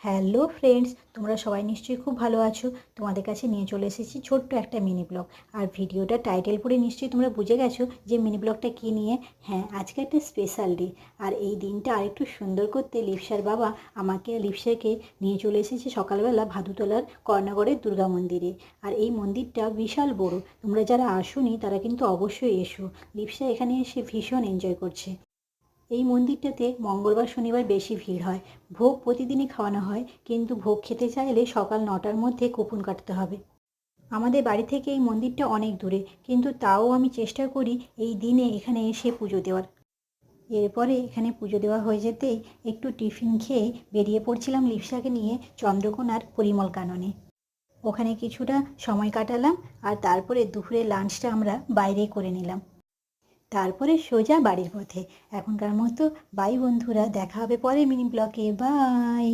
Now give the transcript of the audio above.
Hello friends, তোমরা সবাই নিশ্চয়ই খুব ভালো আছো। তোমাদের কাছে নিয়ে চলে এসেছি ছোট্ট একটা মিনি ব্লগ। আর ভিডিওটা টাইটেল পড়ে নিশ্চয়ই তোমরা বুঝে গেছো যে মিনি ব্লগটা কী নিয়ে। হ্যাঁ, আজকে একটা স্পেশাল ডে। আর এই দিনটা আরেকটু সুন্দর করতে লিপসার বাবা আমাকে লিপসাকে নিয়ে চলে এসেছে সকালবেলা ভাদুতলার কর্ণগড়ের দুর্গা মন্দিরে। আর এই মন্দিরটা বিশাল বড়, তোমরা যারা আসোনি তারা কিন্তু অবশ্যই এসো। লিপসা এখানে এসে ভীষণ এনজয় করছে। এই মন্দিরটাতে মঙ্গলবার শনিবার বেশি ভিড় হয়। ভোগ প্রতিদিনই খাওয়ানো হয়, কিন্তু ভোগ খেতে চাইলে সকাল 9টার মধ্যে কুপন কাটতে হবে। আমাদের বাড়ি থেকে এই মন্দিরটা অনেক দূরে, কিন্তু তাও আমি চেষ্টা করি এই দিনে এখানে এসে পুজো দেওয়ার। এরপরে এখানে পুজো দেওয়া হয়ে যেতেই একটু টিফিন খেয়ে বেরিয়ে পড়ছিলাম লিপসাকে নিয়ে চন্দ্রকোনার পরিমল কাননে। ওখানে কিছুটা সময় কাটালাম, আর তারপরে দুপুরে লাঞ্চটা আমরা বাইরেই করে নিলাম। তারপরে সোজা বাড়ির পথে। এখনকার মতো বাই বন্ধুরা, দেখা হবে পরে মিনি ব্লগে। বাই।